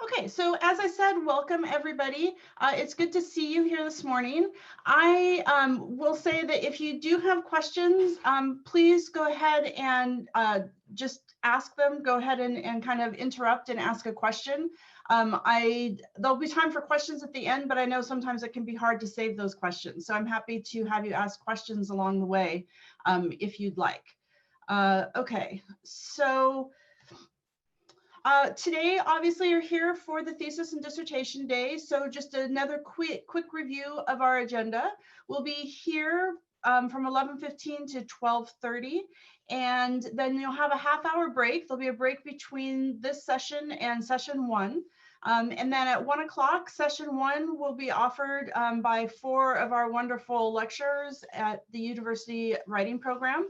Okay, so as I said, welcome everybody. It's good to see you here this morning. I will say that if you do have questions, please go ahead and just ask them. Go ahead and kind of interrupt and ask a question. There'll be time for questions at the end, but I know sometimes it can be hard to save those questions. So I'm happy to have you ask questions along the way if you'd like. Okay, so today, obviously, you're here for the thesis and dissertation day. So just another quick review of our agenda. We'll be here from 11:15 to 12:30, and then you'll have a half-hour break. There'll be a break between this session and session 1. And then at 1 o'clock, session 1 will be offered by 4 of our wonderful lecturers at the University Writing Program.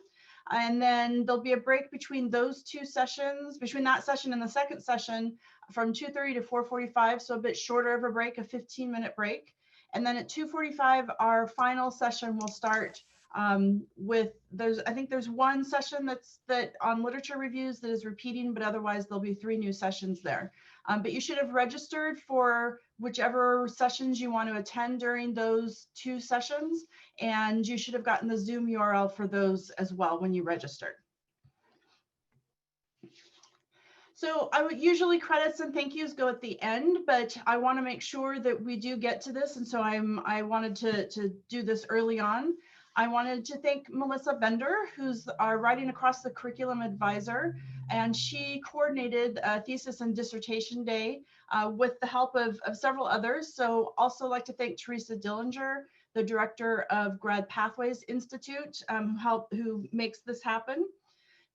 And then there'll be a break between those 2 sessions, between that session and the second session from 2:30 to 4:45, so a bit shorter of a break, a 15-minute break. And then at 2:45, our final session will start with, I think there's 1 session that on literature reviews that is repeating, but otherwise there'll be 3 new sessions there. But you should have registered for whichever sessions you want to attend during those 2 sessions, and you should have gotten the Zoom URL for those as well when you registered. So I would usually credits and thank yous go at the end, but I want to make sure that we do get to this, and so I wanted to do this early on. I wanted to thank Melissa Bender, who's our Writing Across the Curriculum advisor, and she coordinated Thesis and Dissertation Day with the help of several others. So also like to thank Teresa Dillinger, the director of Grad Pathways Institute, who makes this happen.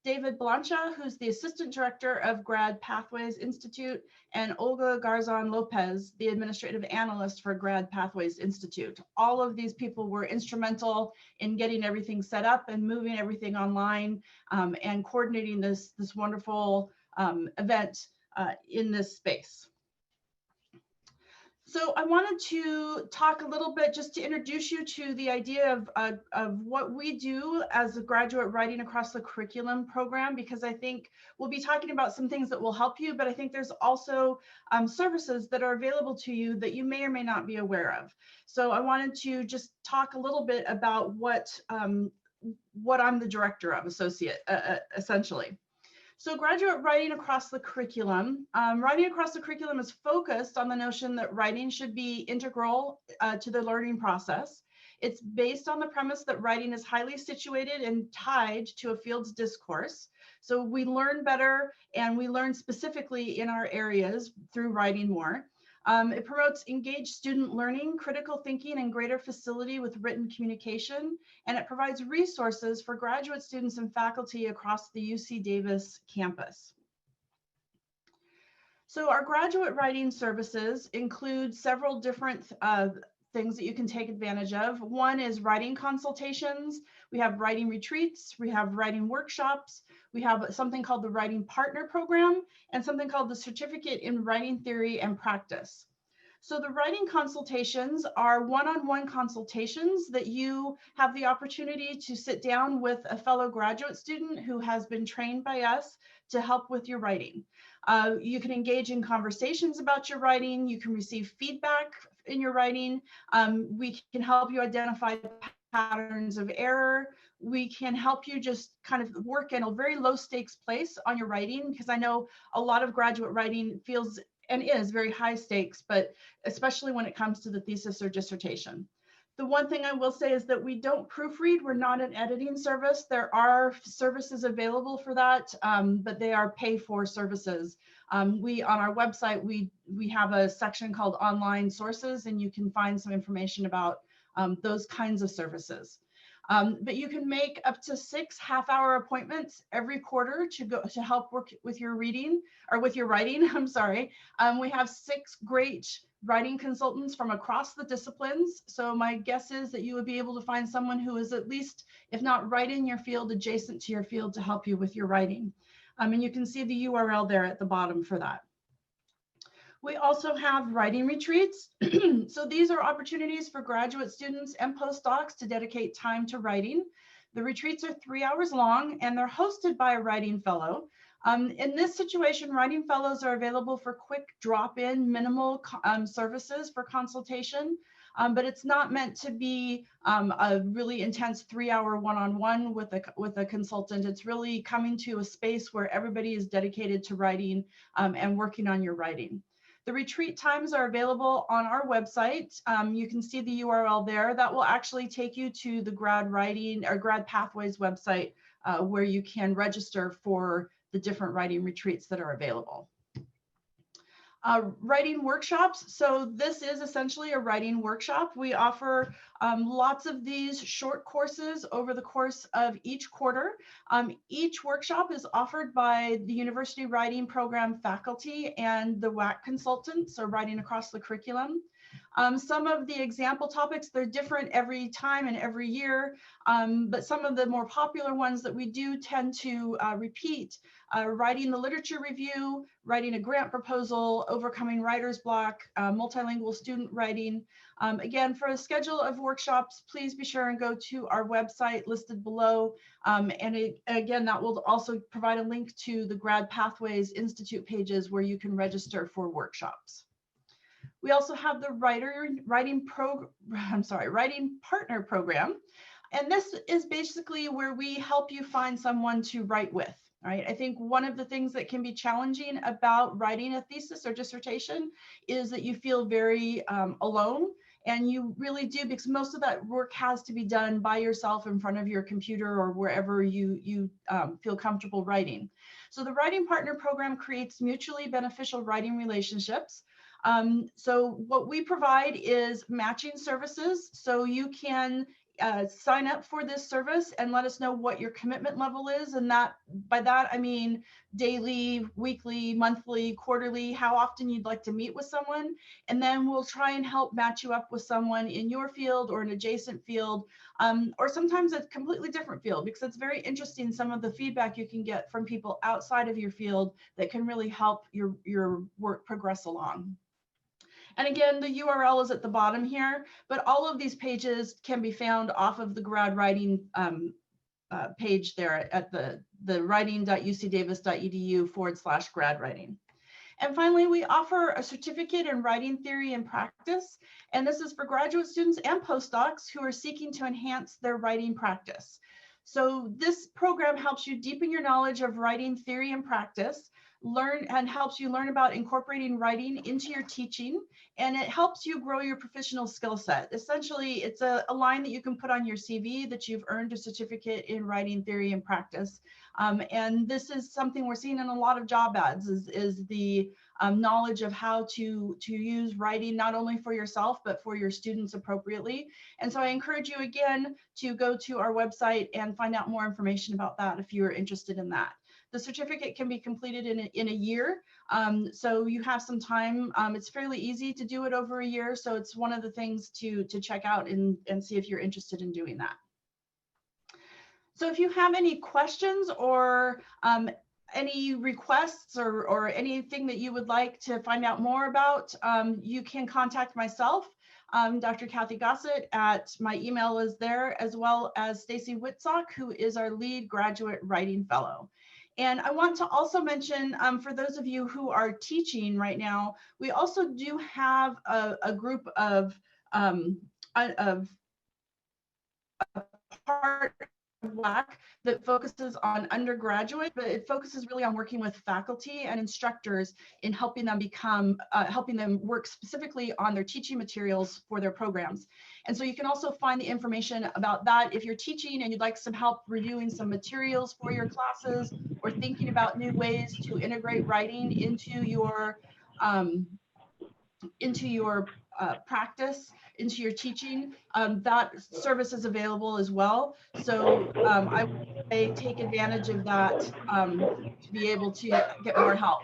David Blancha, who's the Assistant Director of Grad Pathways Institute, and Olga Garzon Lopez, the Administrative Analyst for Grad Pathways Institute. All of these people were instrumental in getting everything set up and moving everything online and coordinating this wonderful event in this space. So I wanted to talk a little bit just to introduce you to the idea of what we do as a graduate Writing Across the Curriculum program, because I think we'll be talking about some things that will help you, but I think there's also services that are available to you that you may or may not be aware of. So I wanted to just talk a little bit about what I'm the director of, essentially. So graduate Writing Across the Curriculum. Writing Across the Curriculum is focused on the notion that writing should be integral to the learning process. It's based on the premise that writing is highly situated and tied to a field's discourse. So we learn better and we learn specifically in our areas through writing more. It promotes engaged student learning, critical thinking, and greater facility with written communication, and it provides resources for graduate students and faculty across the UC Davis campus. So our graduate writing services include several different things that you can take advantage of. One is writing consultations. We have writing retreats. We have writing workshops. We have something called the Writing Partner Program and something called the Certificate in Writing Theory and Practice. So the writing consultations are one-on-one consultations that you have the opportunity to sit down with a fellow graduate student who has been trained by us to help with your writing. You can engage in conversations about your writing. You can receive feedback in your writing. We can help you identify patterns of error. We can help you just kind of work in a very low stakes place on your writing, because I know a lot of graduate writing feels and is very high stakes, but especially when it comes to the thesis or dissertation. The one thing I will say is that we don't proofread. We're not an editing service. There are services available for that, but they are pay-for services. On our website, we have a section called Online Sources, and you can find some information about those kinds of services. But you can make up to 6 half-hour appointments every quarter to help work with your reading or with your writing. I'm sorry. We have 6 great writing consultants from across the disciplines. So my guess is that you would be able to find someone who is at least, if not right in your field, adjacent to your field to help you with your writing. And you can see the URL there at the bottom for that. We also have writing retreats. So these are opportunities for graduate students and postdocs to dedicate time to writing. The retreats are 3 hours long and they're hosted by a writing fellow. In this situation, writing fellows are available for quick drop-in minimal services for consultation, but it's not meant to be a really intense 3-hour one-on-one with a consultant. It's really coming to a space where everybody is dedicated to writing and working on your writing. The retreat times are available on our website. You can see the URL there. That will actually take you to the grad writing or grad pathways website where you can register for the different writing retreats that are available. Writing workshops. So this is essentially a writing workshop. We offer lots of these short courses over the course of each quarter. Each workshop is offered by the University Writing Program faculty and the WAC consultants, so writing across the curriculum. Some of the example topics, they're different every time and every year, but some of the more popular ones that we do tend to repeat, writing the literature review, writing a grant proposal, overcoming writer's block, multilingual student writing. Again, for a schedule of workshops, please be sure and go to our website listed below. Again, that will also provide a link to the Grad Pathways Institute pages where you can register for workshops. We also have the writing partner program. And this is basically where we help you find someone to write with, right? I think one of the things that can be challenging about writing a thesis or dissertation is that you feel very alone. And you really do, because most of that work has to be done by yourself in front of your computer or wherever you feel comfortable writing. So the writing partner program creates mutually beneficial writing relationships. So what we provide is matching services. So you can sign up for this service and let us know what your commitment level is. And by that, I mean daily, weekly, monthly, quarterly, how often you'd like to meet with someone. And then we'll try and help match you up with someone in your field or an adjacent field, or sometimes a completely different field, because it's very interesting, some of the feedback you can get from people outside of your field that can really help your work progress along. And again, the URL is at the bottom here, but all of these pages can be found off of the grad writing page there at the writing.ucdavis.edu/grad writing. And finally, we offer a certificate in writing theory and practice. And this is for graduate students and postdocs who are seeking to enhance their writing practice. So this program helps you deepen your knowledge of writing theory and practice, helps you learn about incorporating writing into your teaching, and it helps you grow your professional skill set. Essentially, it's a line that you can put on your CV that you've earned a certificate in writing theory and practice. And this is something we're seeing in a lot of job ads, is the knowledge of how to use writing not only for yourself, but for your students appropriately. And so I encourage you again to go to our website and find out more information about that if you're interested in that. The certificate can be completed in a year, so you have some time. It's fairly easy to do it over a year, so it's one of the things to check out and see if you're interested in doing that. So if you have any questions or any requests or anything that you would like to find out more about, you can contact myself, Dr. Kathie Gossett, at my email is there, as well as Stacy Whitsock, who is our lead graduate writing fellow. And I want to also mention, for those of you who are teaching right now, we also do have a group of part of WAC that focuses on undergraduate, but it focuses really on working with faculty and instructors in helping them helping them work specifically on their teaching materials for their programs. And so you can also find the information about that if you're teaching and you'd like some help reviewing some materials for your classes or thinking about new ways to integrate writing into your practice, into your teaching. That service is available as well. So I would say take advantage of that to be able to get more help.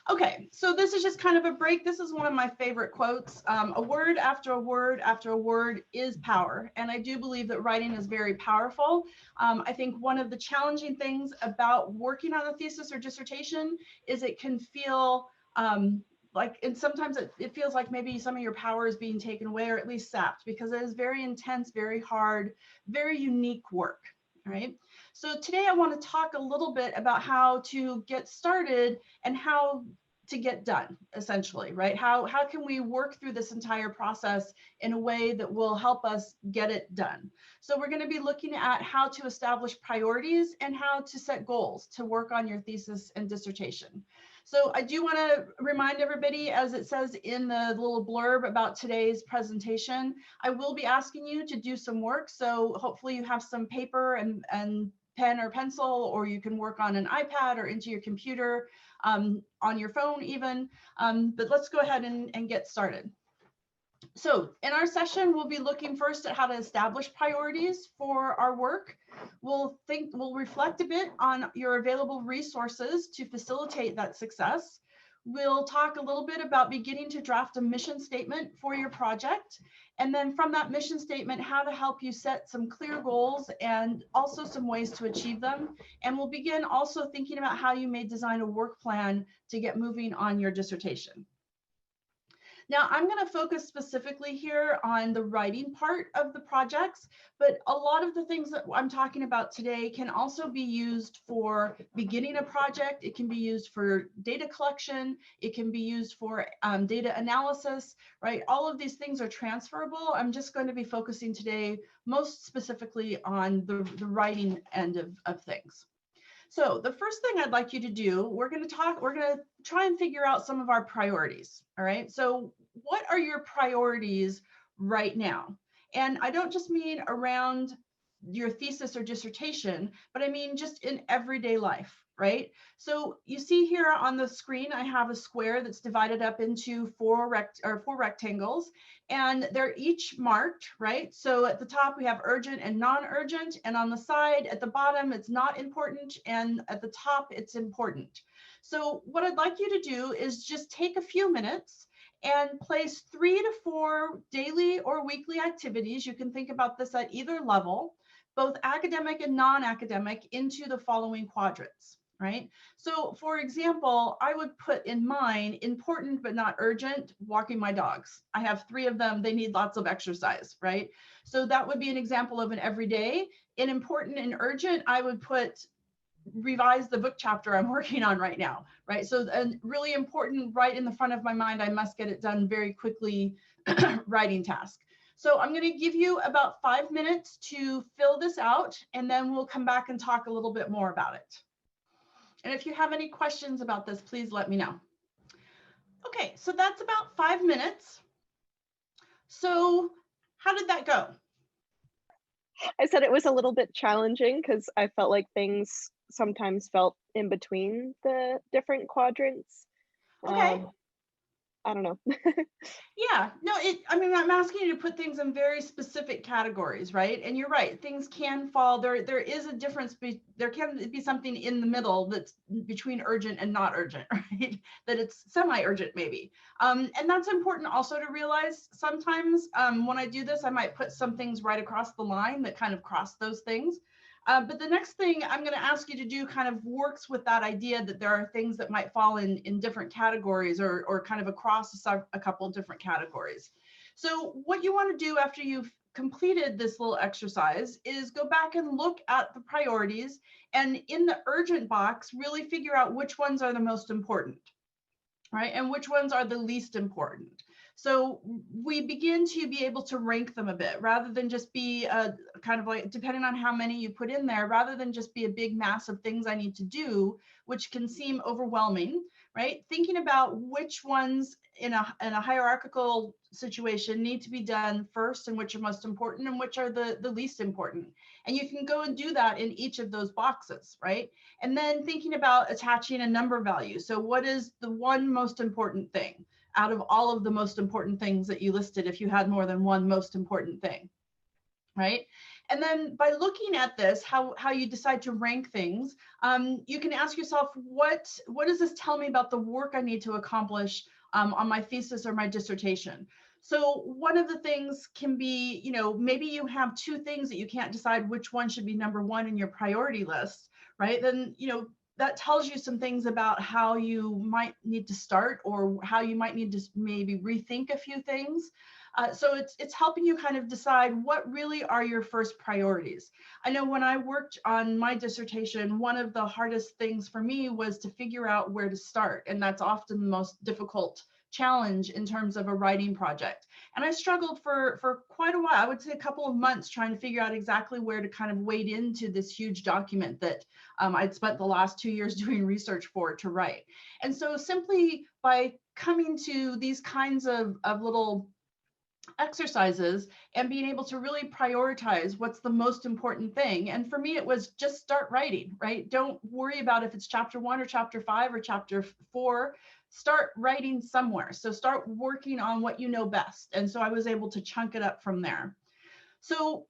Okay, so this is just kind of a break. This is one of my favorite quotes. A word after a word after a word is power. And I do believe that writing is very powerful. I think one of the challenging things about working on a thesis or dissertation is it can feel and sometimes it feels like maybe some of your power is being taken away or at least sapped, because it is very intense, very hard, very unique work. All right. So today I want to talk a little bit about how to get started and how to get done, essentially, right? How can we work through this entire process in a way that will help us get it done? So we're going to be looking at how to establish priorities and how to set goals to work on your thesis and dissertation. So I do want to remind everybody, as it says in the little blurb about today's presentation, I will be asking you to do some work. So hopefully you have some paper and pen or pencil, or you can work on an iPad or into your computer, on your phone even. But let's go ahead and get started. So in our session, we'll be looking first at how to establish priorities for our work. We'll reflect a bit on your available resources to facilitate that success. We'll talk a little bit about beginning to draft a mission statement for your project. And then from that mission statement, how to help you set some clear goals and also some ways to achieve them. And we'll begin also thinking about how you may design a work plan to get moving on your dissertation. Now, I'm going to focus specifically here on the writing part of the projects, but a lot of the things that I'm talking about today can also be used for beginning a project. It can be used for data collection. It can be used for data analysis, right? All of these things are transferable. I'm just going to be focusing today most specifically on the writing end of things. So the first thing I'd like you to do, we're going to try and figure out some of our priorities. All right. So what are your priorities right now? And I don't just mean around your thesis or dissertation, but I mean just in everyday life, right? So you see here on the screen, I have a square that's divided up into four rectangles, and they're each marked, right? So at the top we have urgent and non-urgent, and on the side at the bottom it's not important, and at the top it's important. So what I'd like you to do is just take a few minutes and place 3 to 4 daily or weekly activities. You can think about this at either level, both academic and non-academic, into the following quadrants, right? So for example, I would put in mine important but not urgent, walking my dogs. I have 3 of them, they need lots of exercise, right? So that would be an example of an everyday. In important and urgent, I would put revise the book chapter I'm working on right now, right? So a really important, right in the front of my mind, I must get it done very quickly writing task. So I'm going to give you about 5 minutes to fill this out, and then we'll come back and talk a little bit more about it. And if you have any questions about this, please let me know. Okay, so that's about 5 minutes. So how did that go? I said it was a little bit challenging because I felt like things sometimes felt in between the different quadrants. Okay. I don't know. Yeah, no, I mean, I'm asking you to put things in very specific categories, right? And you're right, things can fall, there is a difference, there can be something in the middle that's between urgent and not urgent, right? That it's semi-urgent maybe. And that's important also to realize. Sometimes when I do this, I might put some things right across the line that kind of cross those things. But the next thing I'm going to ask you to do kind of works with that idea that there are things that might fall in different categories or kind of across a couple of different categories. So what you want to do after you've completed this little exercise is go back and look at the priorities, and in the urgent box, really figure out which ones are the most important, right? And which ones are the least important. So we begin to be able to rank them a bit rather than just be kind of like, depending on how many you put in there, rather than just be a big mass of things I need to do, which can seem overwhelming, right? Thinking about which ones in a hierarchical situation need to be done first and which are most important and which are the least important. And you can go and do that in each of those boxes, right? And then thinking about attaching a number value. So what is the one most important thing out of all of the most important things that you listed if you had more than one most important thing, right? And then by looking at this, how you decide to rank things, you can ask yourself, what does this tell me about the work I need to accomplish on my thesis or my dissertation? So one of the things can be, you know, maybe you have 2 things that you can't decide which one should be number 1 in your priority list, right? Then, you know, that tells you some things about how you might need to start or how you might need to maybe rethink a few things. So it's helping you kind of decide what really are your first priorities. I know when I worked on my dissertation, one of the hardest things for me was to figure out where to start. And that's often the most difficult challenge in terms of a writing project. And I struggled for quite a while, I would say a couple of months, trying to figure out exactly where to kind of wade into this huge document that I'd spent the last 2 years doing research for to write. And so simply by coming to these kinds of little exercises and being able to really prioritize what's the most important thing. And for me, it was just start writing, right? Don't worry about if it's chapter 1 or chapter 5 or chapter 4. Start writing somewhere. So start working on what you know best. And so I was able to chunk it up from there. So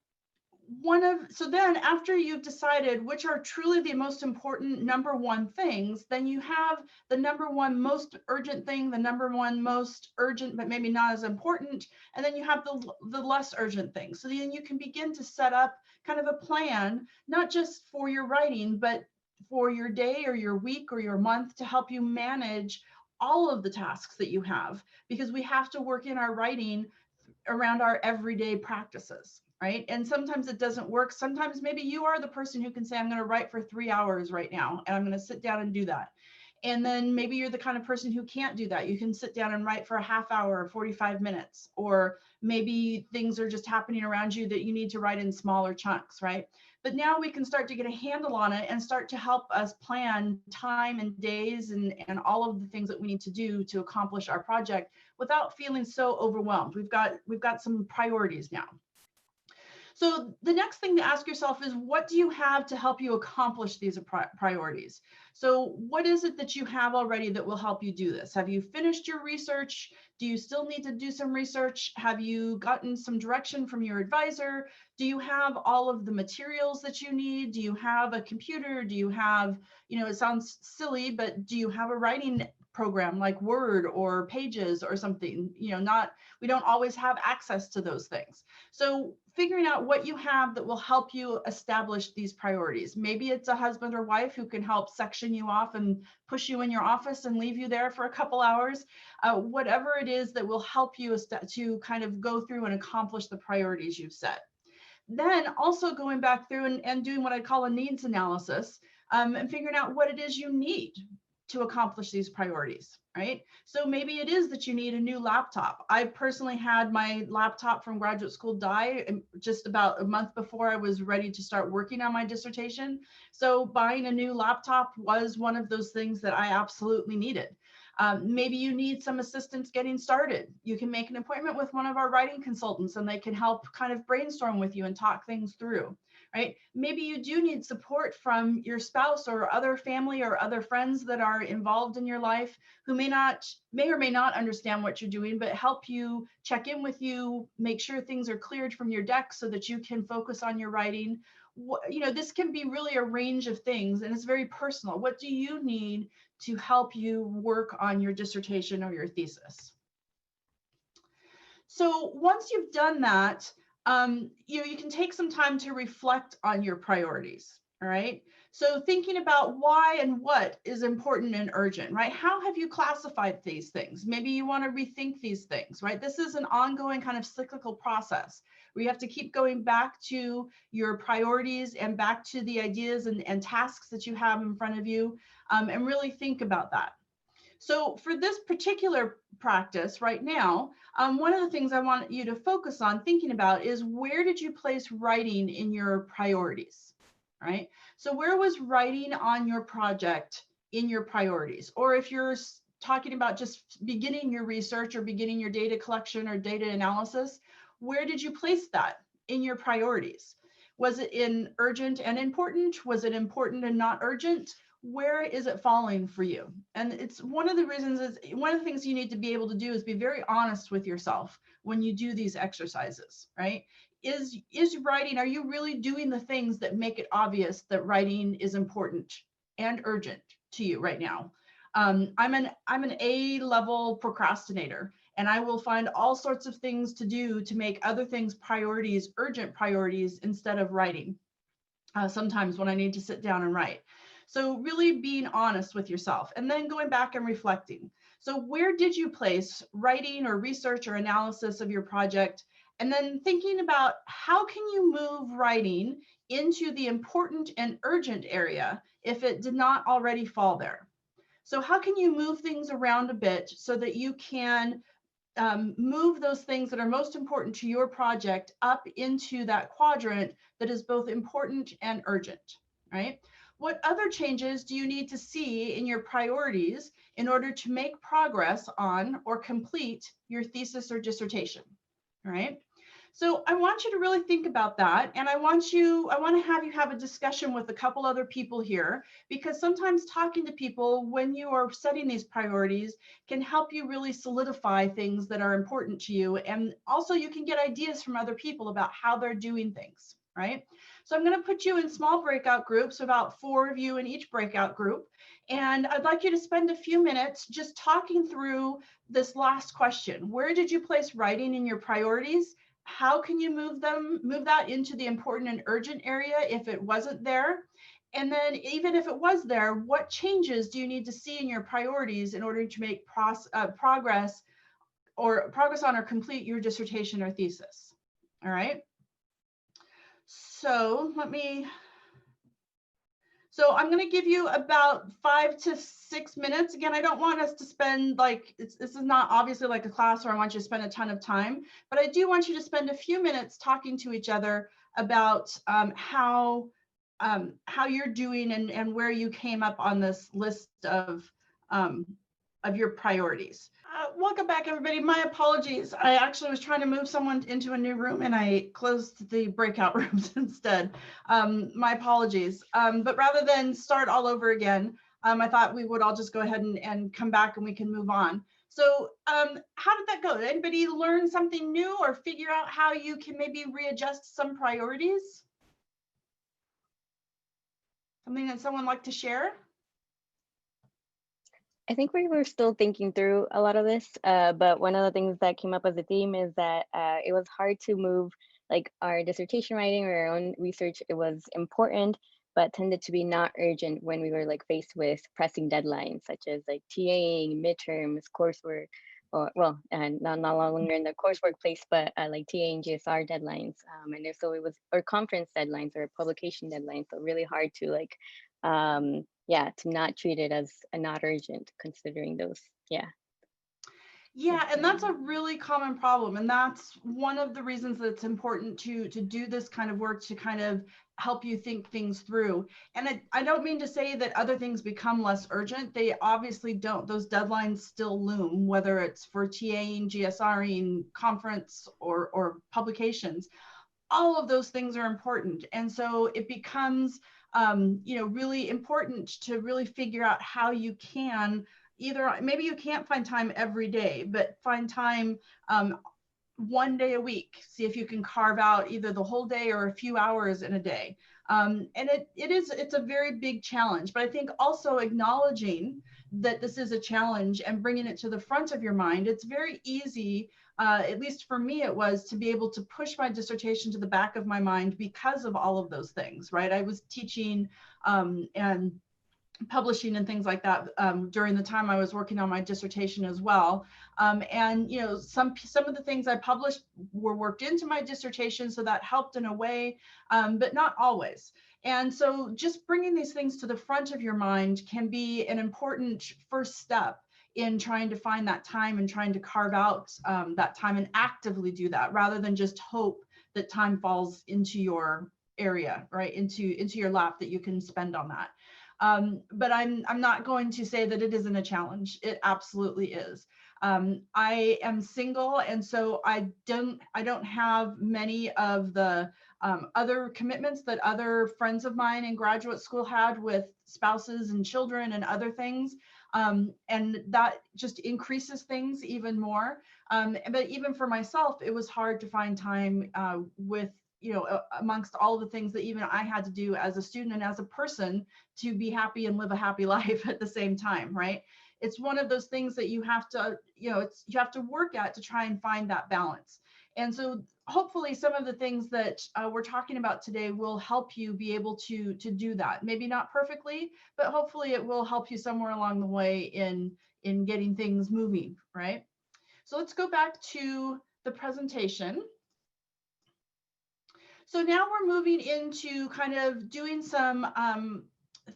then after you've decided which are truly the most important number one things, then you have the number one most urgent thing, the number one most urgent but maybe not as important, and then you have the less urgent things. So then you can begin to set up kind of a plan, not just for your writing, but for your day or your week or your month, to help you manage all of the tasks that you have, because we have to work in our writing around our everyday practices. Right? And sometimes it doesn't work. Sometimes maybe you are the person who can say, I'm going to write for 3 hours right now, and I'm going to sit down and do that. And then maybe you're the kind of person who can't do that. You can sit down and write for a half hour or 45 minutes, or maybe things are just happening around you that you need to write in smaller chunks, right? But now we can start to get a handle on it and start to help us plan time and days and all of the things that we need to do to accomplish our project without feeling so overwhelmed. We've got some priorities now. So the next thing to ask yourself is, what do you have to help you accomplish these priorities? So what is it that you have already that will help you do this? Have you finished your research? Do you still need to do some research? Have you gotten some direction from your advisor? Do you have all of the materials that you need? Do you have a computer? Do you have, it sounds silly, but do you have a writing program like Word or Pages or something? We don't always have access to those things. So figuring out what you have that will help you establish these priorities. Maybe it's a husband or wife who can help section you off and push you in your office and leave you there for a couple hours. Whatever it is that will help you to kind of go through and accomplish the priorities you've set. Then also going back through and doing what I call a needs analysis, and figuring out what it is you need to accomplish these priorities, right? So maybe it is that you need a new laptop. I personally had my laptop from graduate school die just about a month before I was ready to start working on my dissertation. So buying a new laptop was one of those things that I absolutely needed. Maybe you need some assistance getting started. You can make an appointment with one of our writing consultants and they can help kind of brainstorm with you and talk things through. Right? Maybe you do need support from your spouse or other family or other friends that are involved in your life who may or may not understand what you're doing, but help you, check in with you, make sure things are cleared from your deck so that you can focus on your writing. This can be really a range of things, and it's very personal. What do you need to help you work on your dissertation or your thesis? So once you've done that, you can take some time to reflect on your priorities, all right? So thinking about why and what is important and urgent, right? How have you classified these things? Maybe you want to rethink these things, right? This is an ongoing kind of cyclical process where you have to keep going back to your priorities and back to the ideas and tasks that you have in front of you, and really think about that. So for this particular practice right now, one of the things I want you to focus on thinking about is, where did you place writing in your priorities, right? So where was writing on your project in your priorities? Or if you're talking about just beginning your research or beginning your data collection or data analysis, where did you place that in your priorities? Was it in urgent and important? Was it important and not urgent? Where is it falling for you? And it's one of the things you need to be able to do is be very honest with yourself when you do these exercises, right? Is writing, are you really doing the things that make it obvious that writing is important and urgent to you right now? I'm an A-level procrastinator, and I will find all sorts of things to do to make other things priorities, urgent priorities, instead of writing. Sometimes when I need to sit down and write. So really being honest with yourself and then going back and reflecting. So where did you place writing or research or analysis of your project? And then thinking about how can you move writing into the important and urgent area if it did not already fall there. So how can you move things around a bit so that you can move those things that are most important to your project up into that quadrant that is both important and urgent, right? What other changes do you need to see in your priorities in order to make progress on or complete your thesis or dissertation, all right? So I want you to really think about that. And I want to have you have a discussion with a couple other people here, because sometimes talking to people when you are setting these priorities can help you really solidify things that are important to you. And also you can get ideas from other people about how they're doing things, right? So I'm going to put you in small breakout groups, about 4 of you in each breakout group. And I'd like you to spend a few minutes just talking through this last question. Where did you place writing in your priorities? How can you move that into the important and urgent area if it wasn't there? And then even if it was there, what changes do you need to see in your priorities in order to make progress on or complete your dissertation or thesis? All right. So I'm going to give you about 5 to 6 minutes. Again, I don't want us to spend this is not obviously like a class where I want you to spend a ton of time, but I do want you to spend a few minutes talking to each other about how you're doing and where you came up on this list of your priorities. Welcome back, everybody. My apologies. I actually was trying to move someone into a new room and I closed the breakout rooms instead. My apologies. But rather than start all over again, I thought we would all just go ahead and come back and we can move on. So how did that go? Did anybody learn something new or figure out how you can maybe readjust some priorities? Something that someone like to share? I think we were still thinking through a lot of this, but one of the things that came up as a theme is that it was hard to move like our dissertation writing or our own research. It was important, but tended to be not urgent when we were like faced with pressing deadlines, such as like TAing, midterms, coursework, or well, and not longer in the coursework place, but like TAing, GSR deadlines, and if so, it was or conference deadlines or publication deadlines. So really hard to like yeah, to not treat it as a not urgent, considering those. Yeah, And that's a really common problem, and that's one of the reasons that it's important to do this kind of work, to kind of help you think things through. And I don't mean to say that other things become less urgent. They obviously don't. Those deadlines still loom, whether it's for TAing, GSRing, conference, or publications. All of those things are important, and so it becomes really important to really figure out how you can either, maybe you can't find time every day, but find time one day a week. See if you can carve out either the whole day or a few hours in a day. And it's a very big challenge, but I think also acknowledging that this is a challenge and bringing it to the front of your mind. It's very easy, at least for me, it was to be able to push my dissertation to the back of my mind because of all of those things, right? I was teaching and publishing and things like that during the time I was working on my dissertation as well. And some of the things I published were worked into my dissertation, so that helped in a way, but not always. And so just bringing these things to the front of your mind can be an important first step in trying to find that time and trying to carve out that time and actively do that, rather than just hope that time falls into your area, right, into your lap that you can spend on that. But I'm not going to say that it isn't a challenge. It absolutely is. I am single, and so I don't have many of the other commitments that other friends of mine in graduate school had with spouses and children and other things. And that just increases things even more. But even for myself, it was hard to find time with amongst all the things that even I had to do as a student and as a person to be happy and live a happy life at the same time, right? It's one of those things that you have to, you have to work at to try and find that balance. And so hopefully some of the things that we're talking about today will help you be able to do that. Maybe not perfectly, but hopefully it will help you somewhere along the way in getting things moving, right? So let's go back to the presentation. So now we're moving into kind of doing some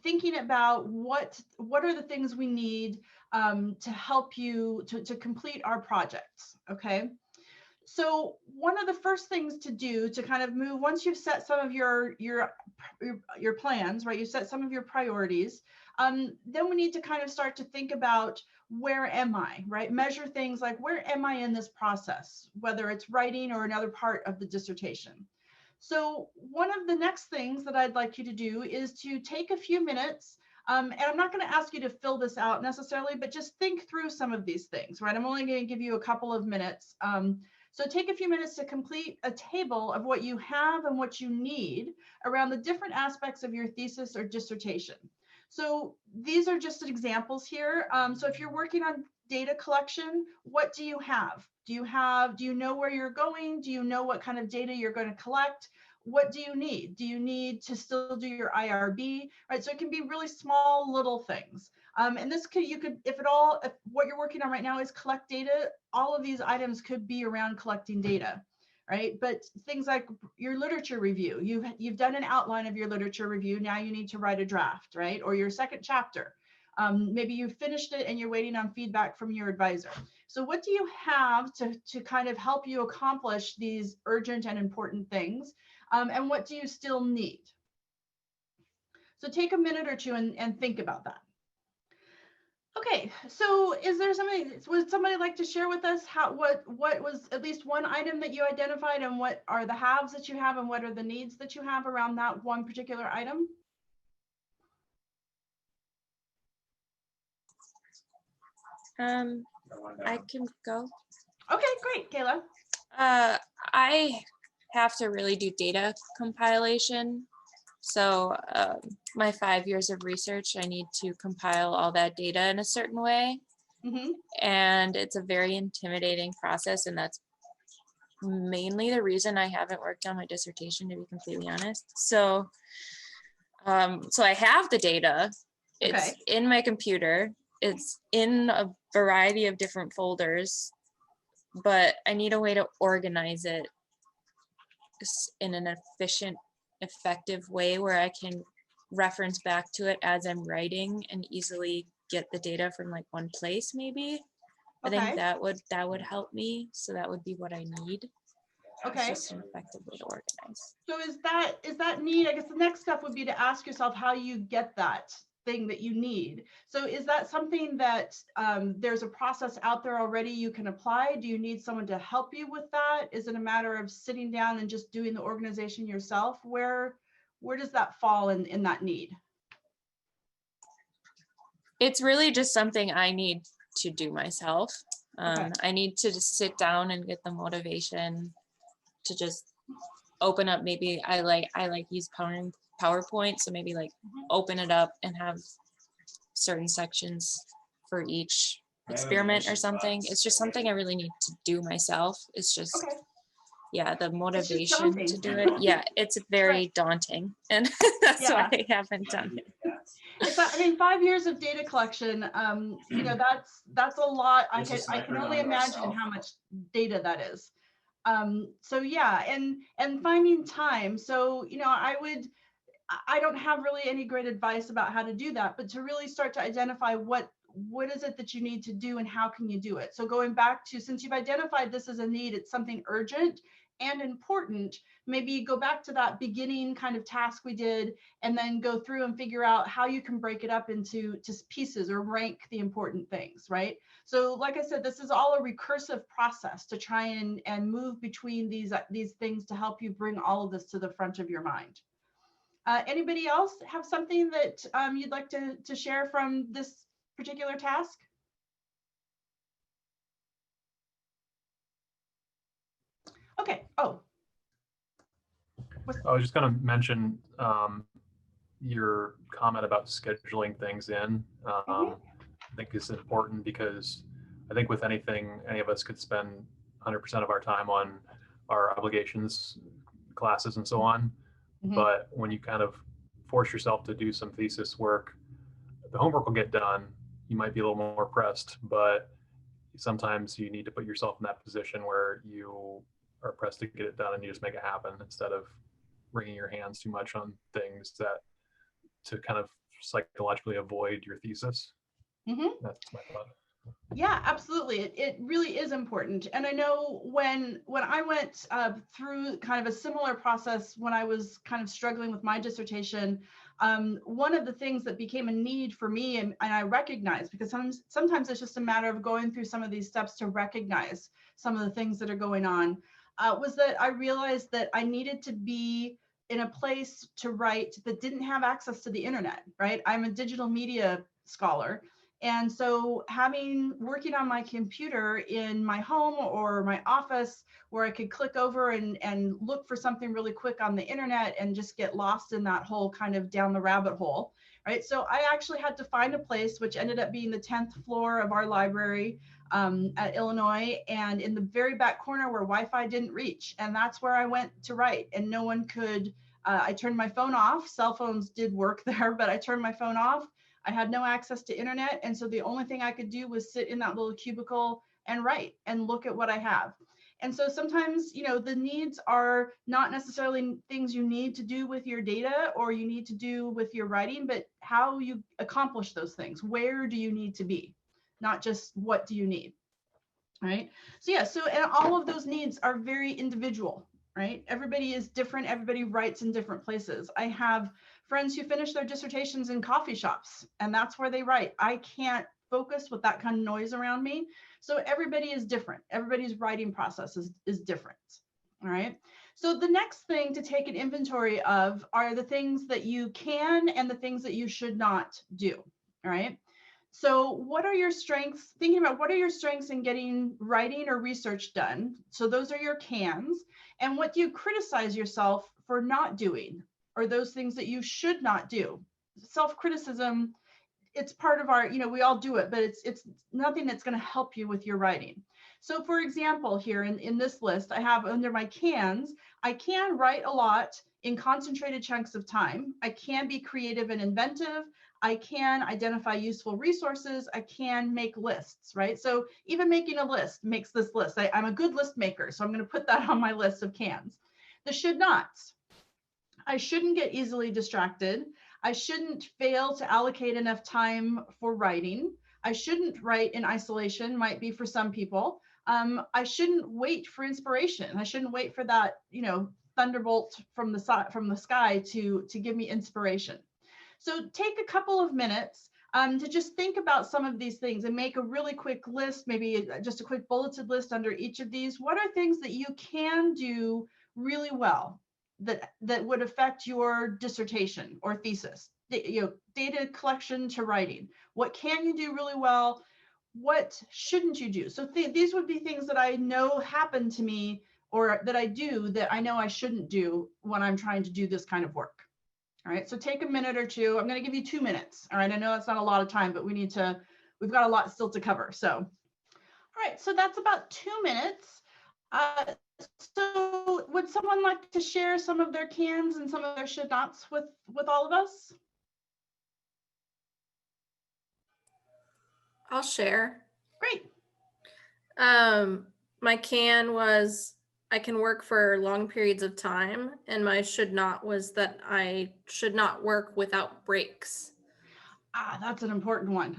thinking about what are the things we need to help you to complete our projects, okay? So one of the first things to do to kind of move, once you've set some of your plans, right? You set some of your priorities, then we need to kind of start to think about where am I, right? Measure things like where am I in this process, whether it's writing or another part of the dissertation. So one of the next things that I'd like you to do is to take a few minutes, and I'm not going to ask you to fill this out necessarily, but just think through some of these things, right? I'm only going to give you a couple of minutes. So take a few minutes to complete a table of what you have and what you need around the different aspects of your thesis or dissertation. So these are just examples here. So if you're working on data collection, what do you have? Do you know where you're going? Do you know what kind of data you're going to collect? What do you need? Do you need to still do your IRB, right? So it can be really small little things. And this could, if what you're working on right now is collect data, all of these items could be around collecting data, right? But things like your literature review, you've done an outline of your literature review. Now you need to write a draft, right? Or your second chapter. Maybe you finished it and you're waiting on feedback from your advisor. So what do you have to kind of help you accomplish these urgent and important things? And what do you still need? So take a minute or two and think about that. Okay, so is there something, would somebody like to share with us what was at least one item that you identified, and what are the haves that you have and what are the needs that you have around that one particular item? I can go. Okay, great, Kayla. I have to really do data compilation. So my 5 years of research, I need to compile all that data in a certain way. Mm-hmm. And it's a very intimidating process. And that's mainly the reason I haven't worked on my dissertation, to be completely honest. So, so I have the data. It's in my computer. It's in a variety of different folders, but I need a way to organize it in an efficient, effective way where I can reference back to it as I'm writing and easily get the data from like one place. Maybe I think that would help me. So that would be what I need. Okay. It's just an effective way to organize. So is that need? I guess the next step would be to ask yourself how you get that thing that you need. So is that something that there's a process out there already you can apply? Do you need someone to help you with that? Is it a matter of sitting down and just doing the organization yourself? Where does that fall in that need? It's really just something I need to do myself. Okay. I need to just sit down and get the motivation to just open up. Maybe I like use PowerPoint, so maybe like open it up and have certain sections for each experiment or something. It's just something I really need to do myself. It's just yeah, the motivation to do it. Yeah, it's very daunting, and that's why I haven't done it. I mean, 5 years of data collection, you know, that's a lot. I can only imagine how much data that is. So yeah, and finding time. So, you know, I don't have really any great advice about how to do that, but to really start to identify what is it that you need to do and how can you do it. So going back to, since you've identified this as a need, it's something urgent and important, maybe go back to that beginning kind of task we did and then go through and figure out how you can break it up into just pieces or rank the important things, right? So like I said, this is all a recursive process to try and move between these things to help you bring all of this to the front of your mind. Anybody else have something that you'd like to share from this particular task? Okay. Oh. I was just going to mention your comment about scheduling things in. I think is important because I think with anything, any of us could spend 100% of our time on our obligations, classes and so on. Mhm. But when you kind of force yourself to do some thesis work, the homework will get done. You might be a little more pressed, but sometimes you need to put yourself in that position where you are pressed to get it done and you just make it happen instead of wringing your hands too much on things that to kind of psychologically avoid your thesis. Mhm. That's my thought. Yeah, absolutely. It really is important. And I know when I went through kind of a similar process when I was kind of struggling with my dissertation, one of the things that became a need for me, and I recognized, because sometimes it's just a matter of going through some of these steps to recognize some of the things that are going on, was that I realized that I needed to be in a place to write that didn't have access to the internet, right? I'm a digital media scholar. And so working on my computer in my home or my office where I could click over and look for something really quick on the internet and just get lost in that whole kind of down the rabbit hole, right? So I actually had to find a place, which ended up being the 10th floor of our library at Illinois, and in the very back corner where Wi-Fi didn't reach. And that's where I went to write, and no one could, I turned my phone off. Cell phones did work there, but I turned my phone off. I had no access to internet. And so the only thing I could do was sit in that little cubicle and write and look at what I have. And so sometimes, the needs are not necessarily things you need to do with your data or you need to do with your writing, but how you accomplish those things. Where do you need to be? Not just what do you need, right? So yeah, and all of those needs are very individual, right? Everybody is different. Everybody writes in different places. I have friends who finish their dissertations in coffee shops, and that's where they write. I can't focus with that kind of noise around me. So everybody is different. Everybody's writing process is different. All right. So the next thing to take an inventory of are the things that you can and the things that you should not do. All right. So what are your strengths? Thinking about what are your strengths in getting writing or research done? So those are your cans. And what do you criticize yourself for not doing, or those things that you should not do? Self-criticism, it's part of our, we all do it, but it's nothing that's going to help you with your writing. So for example, here in this list, I have under my cans, I can write a lot in concentrated chunks of time. I can be creative and inventive. I can identify useful resources. I can make lists, right? So even making a list makes this list. I'm a good list maker, so I'm going to put that on my list of cans. The should nots. I shouldn't get easily distracted. I shouldn't fail to allocate enough time for writing. I shouldn't write in isolation, might be for some people. I shouldn't wait for inspiration. I shouldn't wait for that, thunderbolt from the sky to give me inspiration. So take a couple of minutes to just think about some of these things and make a really quick list, maybe just a quick bulleted list under each of these. What are things that you can do really well that would affect your dissertation or thesis? Data collection to writing. What can you do really well? What shouldn't you do? So these would be things that I know happen to me or that I do that I know I shouldn't do when I'm trying to do this kind of work. All right, so take a minute or two. I'm going to give you 2 minutes. All right, I know that's not a lot of time, but we've got a lot still to cover. So, all right, so that's about 2 minutes. So would someone like to share some of their cans and some of their should nots with all of us? I'll share. Great. My can was I can work for long periods of time, and my should not was that I should not work without breaks. That's an important one.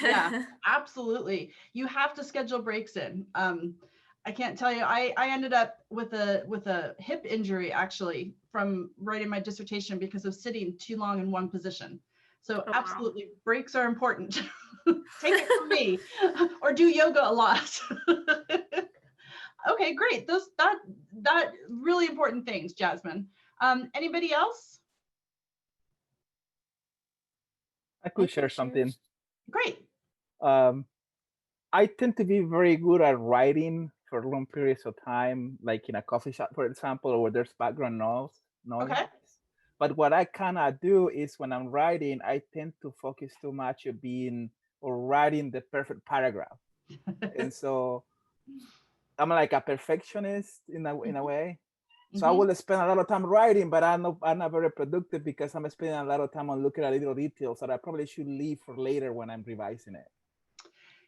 Yeah, absolutely. You have to schedule breaks in. I can't tell you, I ended up with a hip injury actually from writing my dissertation because of sitting too long in one position. So absolutely, wow. Breaks are important. Take it from me, or do yoga a lot. Okay, great. That really important things, Jasmine. Anybody else? I could share something. Great. I tend to be very good at writing for long periods of time, like in a coffee shop, for example, or where there's background noise. Okay. But what I cannot do is when I'm writing, I tend to focus too much on writing the perfect paragraph. And so I'm like a perfectionist in a way. So I Mhm. will spend a lot of time writing, but I'm not very productive because I'm spending a lot of time on looking at little details that I probably should leave for later when I'm revising it.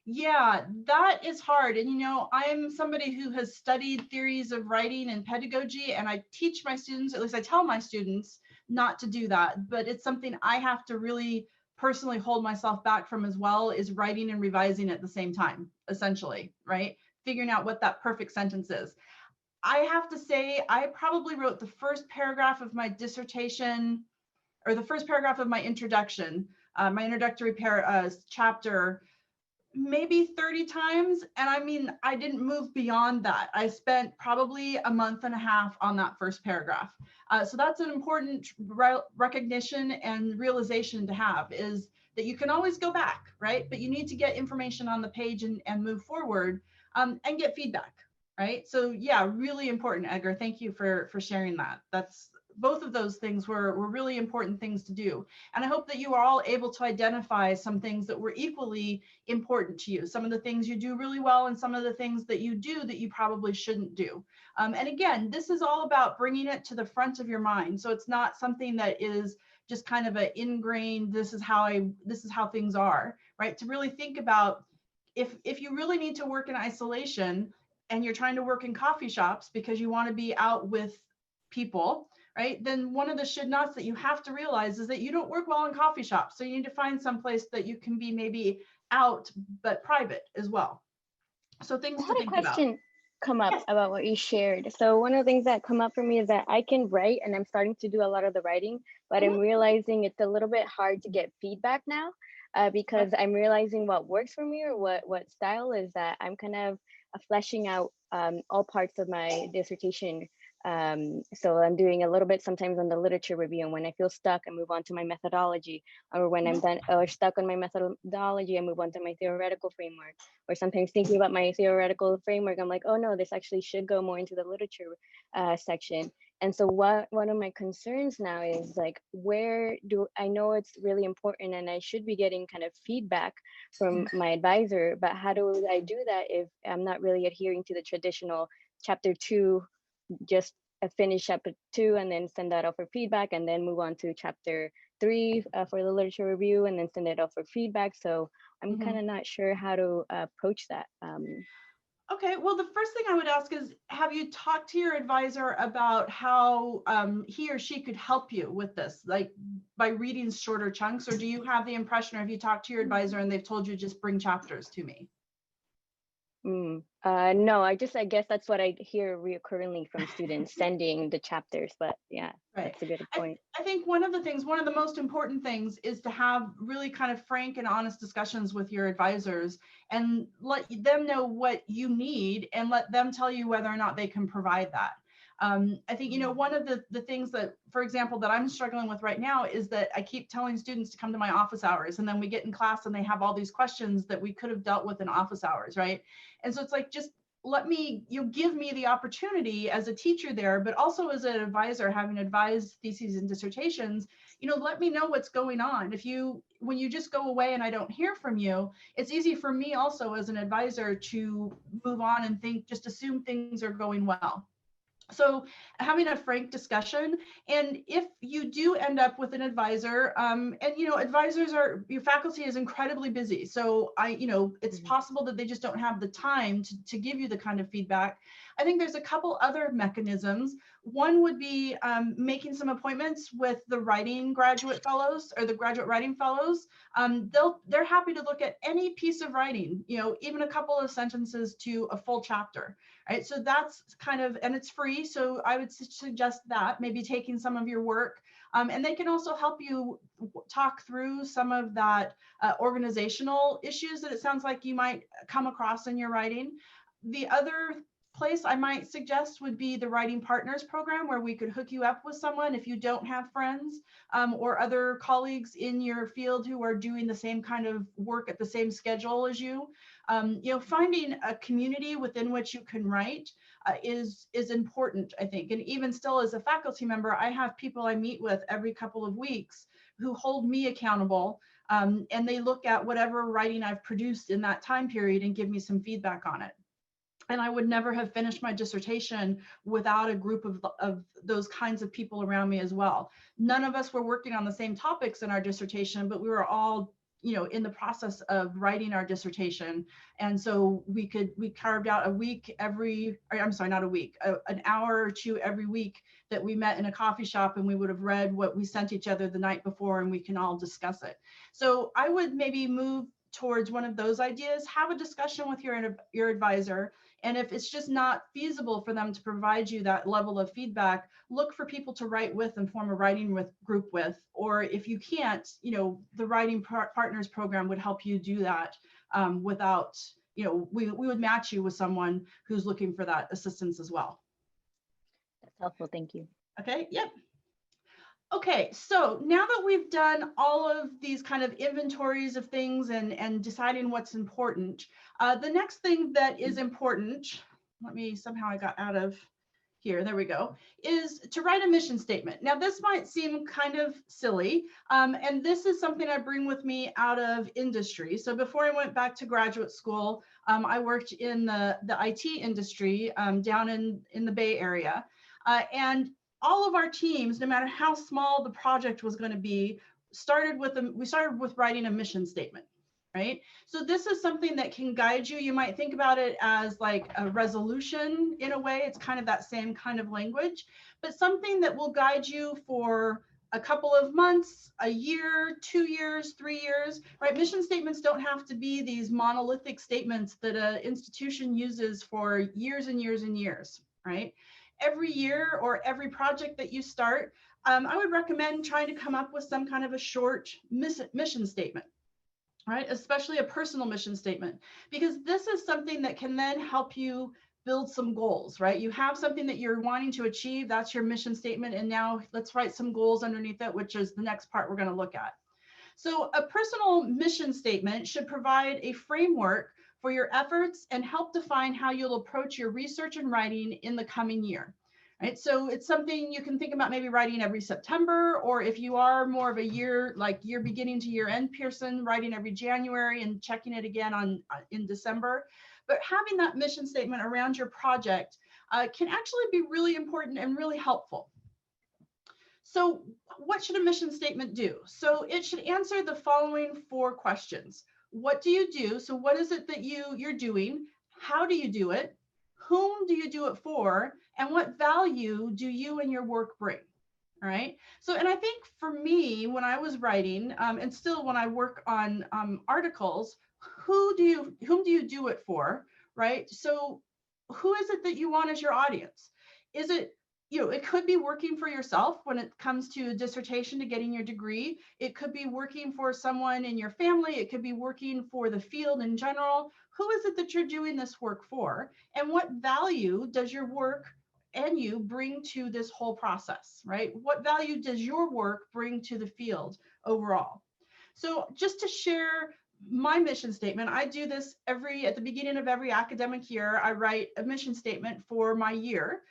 Yeah, that is hard. And, you know, I'm somebody who has studied theories of writing and pedagogy, and I teach my students, at least I tell my students not to do that, but it's something I have to really personally hold myself back from as well, is writing and revising at the same time, essentially, right? Figuring out what that perfect sentence is. I have to say, I probably wrote the first paragraph of my dissertation, or the first paragraph of my introduction, my introductory chapter, maybe 30 times. And I mean, I didn't move beyond that. I spent probably a month and a half on that first paragraph. So that's an important recognition and realization to have, is that you can always go back, right? But you need to get information on the page and move forward, and get feedback, right? So yeah, really important, Edgar. Thank you for sharing that. That's, both of those things were really important things to do. And I hope that you are all able to identify some things that were equally important to you, some of the things you do really well and some of the things that you do that you probably shouldn't do. And again, this is all about bringing it to the front of your mind. So it's not something that is just kind of an ingrained, this is how things are, right? To really think about, if you really need to work in isolation and you're trying to work in coffee shops because you want to be out with people, right? Then one of the should nots that you have to realize is that you don't work well in coffee shops. So you need to find some place that you can be maybe out, but private as well. So things I to had a think about. question come up Yes. about what you shared. So one of the things that come up for me is that I can write and I'm starting to do a lot of the writing, but I'm realizing it's a little bit hard to get feedback now, because I'm realizing what works for me or what style is that I'm kind of fleshing out all parts of my dissertation. So I'm doing a little bit sometimes on the literature review, and when I feel stuck, I move on to my methodology, or when I'm done or stuck on my methodology, I move on to my theoretical framework. Or sometimes thinking about my theoretical framework, I'm like, oh no, this actually should go more into the literature section. And so one of my concerns now is like, where do I know it's really important and I should be getting kind of feedback from my advisor, but how do I do that if I'm not really adhering to the traditional chapter 2, just finish chapter 2 and then send that off for feedback, and then move on to chapter 3 for the literature review, and then send it off for feedback. So I'm kind of not sure how to approach that. Okay, well, the first thing I would ask is, have you talked to your advisor about how he or she could help you with this, like by reading shorter chunks, or do you have the impression, or have you talked to your advisor and they've told you just bring chapters to me? No, I guess that's what I hear reoccurringly from students, sending the chapters, but yeah, Right. that's a good point. I think one of the most important things is to have really kind of frank and honest discussions with your advisors and let them know what you need and let them tell you whether or not they can provide that. I think, you know, one of the things that, for example, that I'm struggling with right now is that I keep telling students to come to my office hours, and then we get in class and they have all these questions that we could have dealt with in office hours, right? And so it's like, just give me the opportunity as a teacher there, but also as an advisor, having advised theses and dissertations, you know, let me know what's going on. When you just go away and I don't hear from you, it's easy for me also as an advisor to move on and just assume things are going well. So having a frank discussion, and if you do end up with an advisor, and you know, your faculty is incredibly busy. So it's possible that they just don't have the time to give you the kind of feedback. I think there's a couple other mechanisms. One would be making some appointments with the writing graduate fellows or the graduate writing fellows. They're happy to look at any piece of writing, you know, even a couple of sentences to a full chapter. Right, so that's kind of, and it's free. So I would suggest that maybe taking some of your work, and they can also help you talk through some of that organizational issues that it sounds like you might come across in your writing. The other place I might suggest would be the Writing Partners program, where we could hook you up with someone if you don't have friends or other colleagues in your field who are doing the same kind of work at the same schedule as you. Finding a community within which you can write is important, I think. And even still, as a faculty member, I have people I meet with every couple of weeks who hold me accountable, and they look at whatever writing I've produced in that time period and give me some feedback on it. And I would never have finished my dissertation without a group of those kinds of people around me as well. None of us were working on the same topics in our dissertation, but we were all, you know, in the process of writing our dissertation. And so we carved out a week every, or I'm sorry, not a week, an hour or two every week that we met in a coffee shop, and we would have read what we sent each other the night before, and we can all discuss it. So I would maybe move towards one of those ideas, have a discussion with your advisor. And if it's just not feasible for them to provide you that level of feedback, look for people to write with and form a writing group with. Or if you can't, you know, the Writing Partners program would help you do that without, you know, we would match you with someone who's looking for that assistance as well. That's helpful. Thank you. Okay, yep. Okay, so now that we've done all of these kind of inventories of things and deciding what's important, the next thing that is important, somehow I got out of here, there we go, is to write a mission statement. Now this might seem kind of silly, and this is something I bring with me out of industry. So before I went back to graduate school, I worked in the IT industry down in the Bay Area, and all of our teams, no matter how small the project was going to be, started with writing a mission statement, right? So this is something that can guide you. You might think about it as like a resolution in a way. It's kind of that same kind of language, but something that will guide you for a couple of months, a year, 2 years, 3 years, right? Mission statements don't have to be these monolithic statements that an institution uses for years and years and years, right? Every year or every project that you start, I would recommend trying to come up with some kind of a short mission statement, right? Especially a personal mission statement, because this is something that can then help you build some goals, right? You have something that you're wanting to achieve, that's your mission statement, and now let's write some goals underneath it, which is the next part we're going to look at. So a personal mission statement should provide a framework for your efforts and help define how you'll approach your research and writing in the coming year, right? So it's something you can think about maybe writing every September, or if you are more of a year beginning to year end person, writing every January and checking it again in December. But having that mission statement around your project can actually be really important and really helpful. So what should a mission statement do? So it should answer the following 4 questions. What do you do? So what is it that you're doing? How do you do it? Whom do you do it for? And what value do you and your work bring? All right. So, and I think for me, when I was writing, and still when I work on articles, whom do you do it for? Right. So who is it that you want as your audience? Is it, you know, it could be working for yourself when it comes to a dissertation to getting your degree. It could be working for someone in your family. It could be working for the field in general. Who is it that you're doing this work for? And what value does your work and you bring to this whole process, right? What value does your work bring to the field overall? So just to share my mission statement, I do this at the beginning of every academic year. I write a mission statement for my year.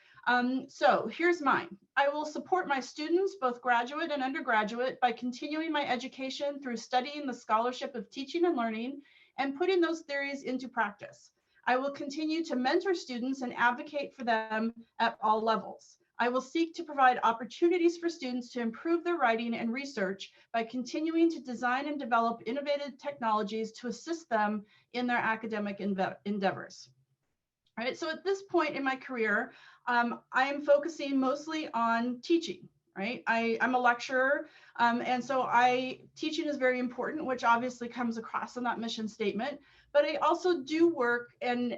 So here's mine. I will support my students, both graduate and undergraduate, by continuing my education through studying the scholarship of teaching and learning and putting those theories into practice. I will continue to mentor students and advocate for them at all levels. I will seek to provide opportunities for students to improve their writing and research by continuing to design and develop innovative technologies to assist them in their academic endeavors. All right, so at this point in my career, I am focusing mostly on teaching, right? I'm a lecturer, and so teaching is very important, which obviously comes across in that mission statement, but I also do work and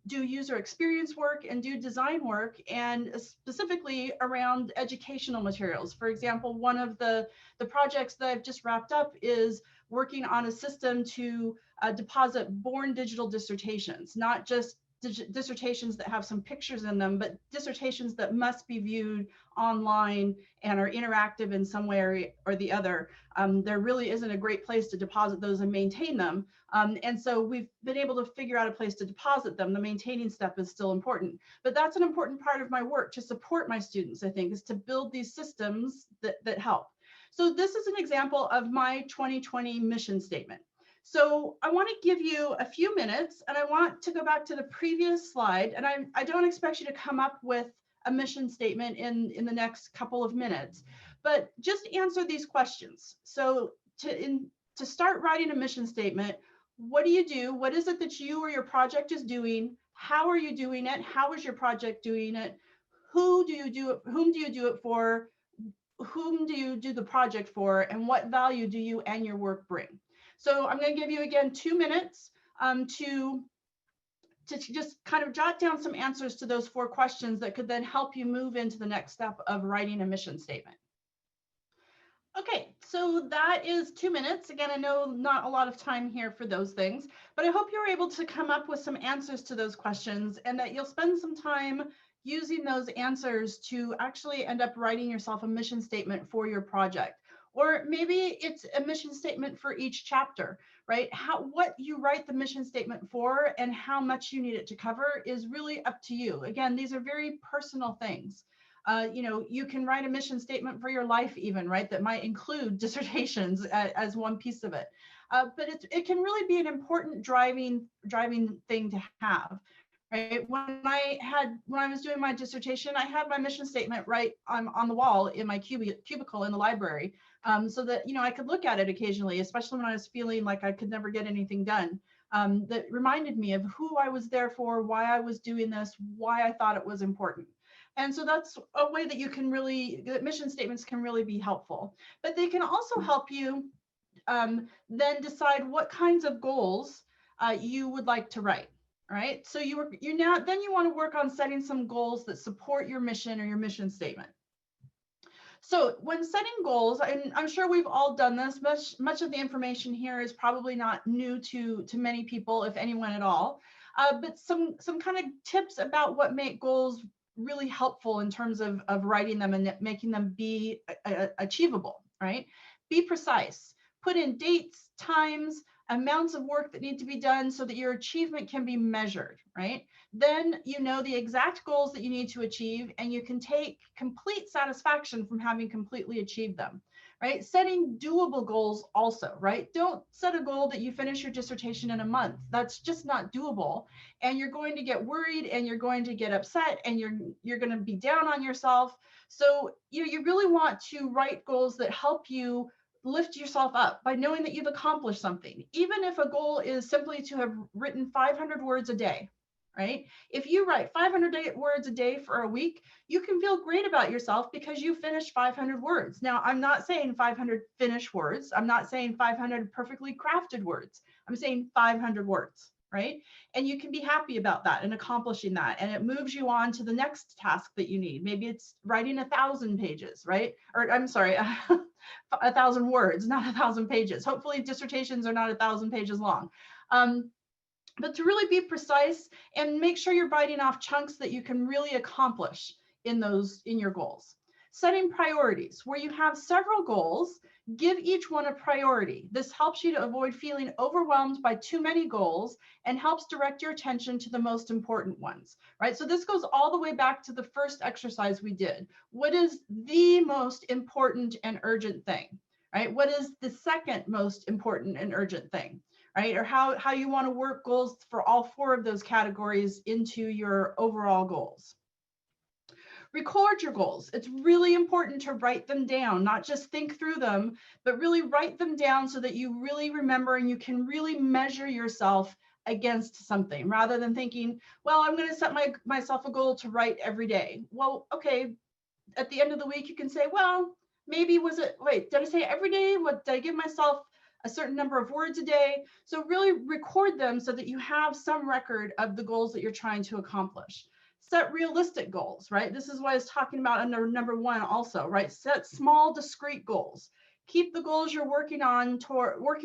do user experience work and do design work, and specifically around educational materials. For example, one of the projects that I've just wrapped up is working on a system to deposit born digital dissertations, not just dissertations that have some pictures in them, but dissertations that must be viewed online and are interactive in some way or the other. There really isn't a great place to deposit those and maintain them. And so we've been able to figure out a place to deposit them. The maintaining step is still important, but that's an important part of my work to support my students, I think, is to build these systems that help. So this is an example of my 2020 mission statement. So I want to give you a few minutes, and I want to go back to the previous slide, and I don't expect you to come up with a mission statement in the next couple of minutes, but just answer these questions. So to start writing a mission statement, what do you do? What is it that you or your project is doing? How are you doing it? How is your project doing it? Whom do you do it for? Whom do you do the project for? And what value do you and your work bring? So I'm going to give you again 2 minutes to just kind of jot down some answers to those 4 questions that could then help you move into the next step of writing a mission statement. Okay, so that is 2 minutes. Again, I know not a lot of time here for those things, but I hope you're able to come up with some answers to those questions and that you'll spend some time using those answers to actually end up writing yourself a mission statement for your project. Or maybe it's a mission statement for each chapter, right? What you write the mission statement for and how much you need it to cover is really up to you. Again, these are very personal things. You know, you can write a mission statement for your life even, right? That might include dissertations as one piece of it. But it can really be an important driving thing to have, right? When I was doing my dissertation, I had my mission statement right on the wall in my cubicle in the library, so that, you know, I could look at it occasionally, especially when I was feeling like I could never get anything done. That reminded me of who I was there for, why I was doing this, why I thought it was important. And so that's a way that you can really, that mission statements can really be helpful. But they can also help you then decide what kinds of goals you would like to write. Right. So you want to work on setting some goals that support your mission or your mission statement. So when setting goals, and I'm sure we've all done this, much of the information here is probably not new to many people, if anyone at all. But some kind of tips about what make goals really helpful in terms of writing them and making them be achievable, right? Be precise. Put in dates, times, amounts of work that need to be done so that your achievement can be measured, right? Then you know the exact goals that you need to achieve, and you can take complete satisfaction from having completely achieved them, right? Setting doable goals also, right? Don't set a goal that you finish your dissertation in a month. That's just not doable. And you're going to get worried and you're going to get upset and you're going to be down on yourself. So you really want to write goals that help you lift yourself up by knowing that you've accomplished something. Even if a goal is simply to have written 500 words a day, right? If you write 500 words a day for a week, you can feel great about yourself because you finished 500 words. Now, I'm not saying 500 finished words. I'm not saying 500 perfectly crafted words. I'm saying 500 words, right? And you can be happy about that and accomplishing that. And it moves you on to the next task that you need. Maybe it's writing 1,000 pages, right? Or I'm sorry, 1,000 words, not 1,000 pages. Hopefully dissertations are not 1,000 pages long. But to really be precise and make sure you're biting off chunks that you can really accomplish in your goals. Setting priorities, where you have several goals, give each one a priority. This helps you to avoid feeling overwhelmed by too many goals and helps direct your attention to the most important ones, right? So this goes all the way back to the first exercise we did. What is the most important and urgent thing, right? What is the second most important and urgent thing? Right? Or how you want to work goals for all 4 of those categories into your overall goals. Record your goals. It's really important to write them down, not just think through them, but really write them down so that you really remember and you can really measure yourself against something rather than thinking, well, I'm going to set myself a goal to write every day. Well, okay, at the end of the week, you can say, well, maybe did I say every day? What did I give myself? A certain number of words a day. So really record them so that you have some record of the goals that you're trying to accomplish. Set realistic goals, right? This is what I was talking about under number 1 also, right? Set small, discrete goals. Keep the goals you're working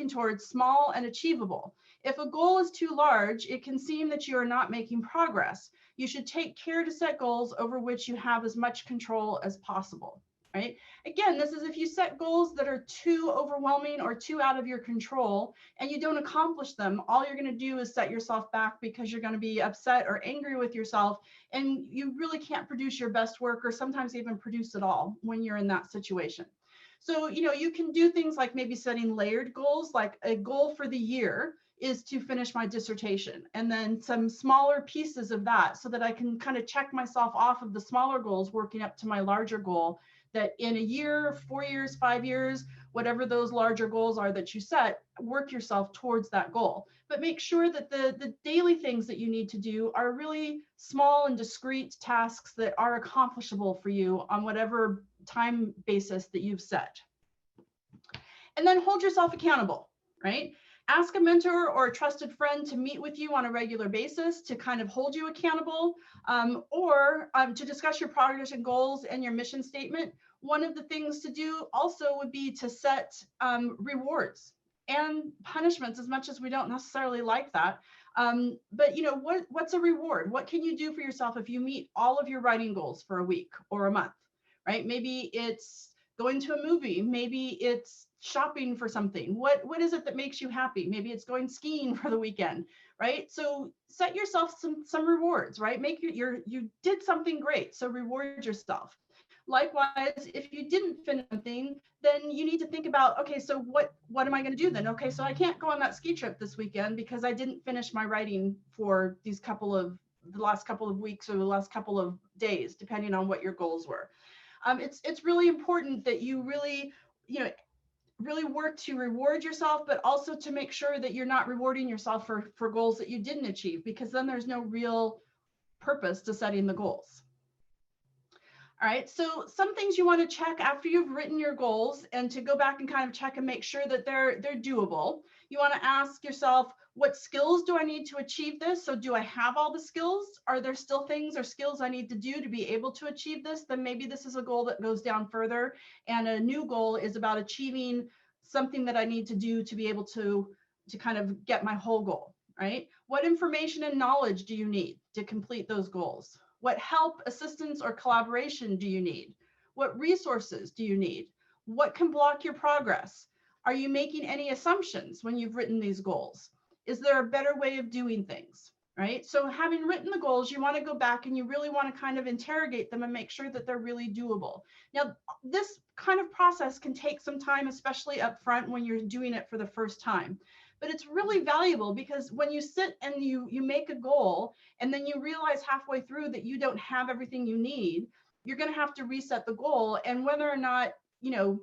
towards small and achievable. If a goal is too large, it can seem that you are not making progress. You should take care to set goals over which you have as much control as possible. Right? Again, this is if you set goals that are too overwhelming or too out of your control and you don't accomplish them, all you're going to do is set yourself back because you're going to be upset or angry with yourself and you really can't produce your best work or sometimes even produce it all when you're in that situation. So, you can do things like maybe setting layered goals, like a goal for the year is to finish my dissertation, and then some smaller pieces of that so that I can kind of check myself off of the smaller goals working up to my larger goal, that in a year, 4 years, 5 years, whatever those larger goals are that you set, work yourself towards that goal. But make sure that the daily things that you need to do are really small and discrete tasks that are accomplishable for you on whatever time basis that you've set. And then hold yourself accountable, right? Ask a mentor or a trusted friend to meet with you on a regular basis to kind of hold you accountable, or to discuss your progress and goals and your mission statement. One of the things to do also would be to set rewards and punishments, as much as we don't necessarily like that. But what's a reward? What can you do for yourself if you meet all of your writing goals for a week or a month, right? Maybe it's going to a movie, maybe it's shopping for something. What is it that makes you happy? Maybe it's going skiing for the weekend, right? So set yourself some rewards, right? You did something great, so reward yourself. Likewise, if you didn't finish something, then you need to think about, okay, so what am I going to do then? Okay, so I can't go on that ski trip this weekend because I didn't finish my writing for the last couple of weeks or the last couple of days, depending on what your goals were. It's really important that you really work to reward yourself, but also to make sure that you're not rewarding yourself for goals that you didn't achieve, because then there's no real purpose to setting the goals. All right, so some things you want to check after you've written your goals, and to go back and kind of check and make sure that they're doable. You want to ask yourself, what skills do I need to achieve this? So do I have all the skills? Are there still things or skills I need to do to be able to achieve this? Then maybe this is a goal that goes down further, and a new goal is about achieving something that I need to do to be able to kind of get my whole goal, right? What information and knowledge do you need to complete those goals? What help, assistance, or collaboration do you need? What resources do you need? What can block your progress? Are you making any assumptions when you've written these goals? Is there a better way of doing things, right? So having written the goals, you want to go back and you really want to kind of interrogate them and make sure that they're really doable. Now, this kind of process can take some time, especially up front when you're doing it for the first time. But it's really valuable, because when you sit and you make a goal and then you realize halfway through that you don't have everything you need, you're going to have to reset the goal. And whether or not it's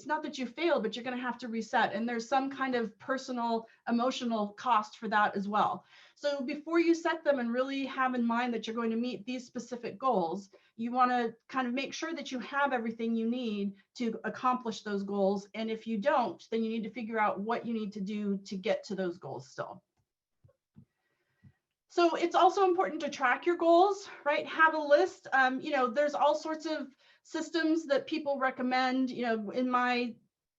not that you failed, but you're going to have to reset. And there's some kind of personal, emotional cost for that as well. So before you set them and really have in mind that you're going to meet these specific goals, you want to kind of make sure that you have everything you need to accomplish those goals. And if you don't, then you need to figure out what you need to do to get to those goals still. So it's also important to track your goals, right? Have a list. There's all sorts of systems that people recommend. In my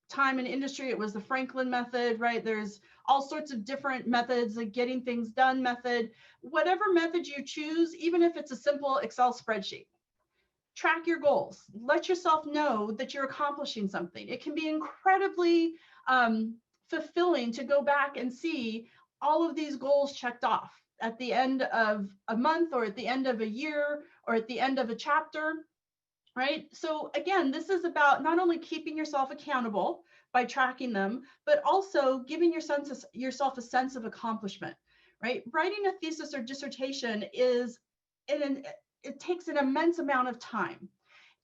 time in industry, it was the Franklin method, right? There's all sorts of different methods, like getting things done method. Whatever method you choose, even if it's a simple Excel spreadsheet, track your goals. Let yourself know that you're accomplishing something. It can be incredibly fulfilling to go back and see all of these goals checked off at the end of a month, or at the end of a year, or at the end of a chapter, right? So again, this is about not only keeping yourself accountable by tracking them, but also giving yourself a sense of accomplishment, right? Writing a thesis or dissertation it takes an immense amount of time,